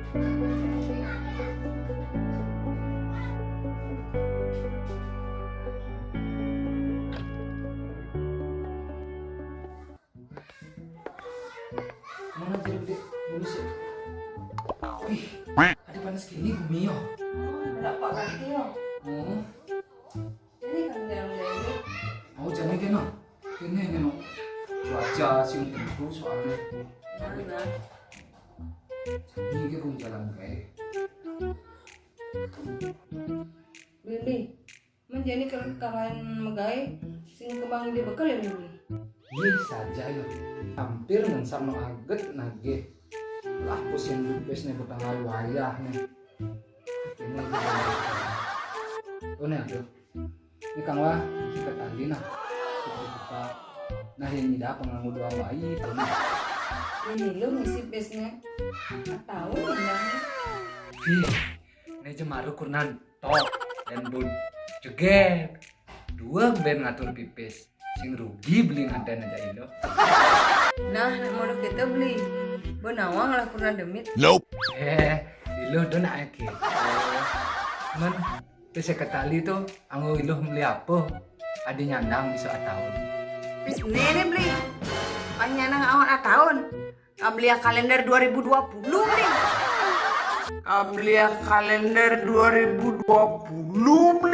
Mana jadi dek mulus ya? Wih, ada panas gini bumi yo. Ada pak ganti yo. Oh, Ini kan dalam ini. mau jadi kena, kena no. Cuaca sih tentu soalnya. Nah, Ini ke pun jalan kayak. Beli. Menjadi kalian megai sing kembang di bekal ya Beli. Iya saja yo. Hampir nang sama aget nage. Lah pusing lupes nih bertanggal wayah nih. Ini oh nih aduh. Ini kang wah kita tadi nah. Kita nah ini dah pengamu doa bayi tuh. Ini lo ngisi besnya. Tahu enggak? Ih, ini jemaru kurnan tok dan bun juga dua band ngatur pipis. Sing rugi beli ngadan aja ilo. Nah, mau kita beli. Benawang lah kurang demit. Ilo do nak gitu. Men, tu saya ketali tu, anggo ilo beli apa? Ada nyandang bisa tahun. Bis nene beli. Panjang awal tahun. Beli kalender 2020 beli. Beli kalender 2020 beli.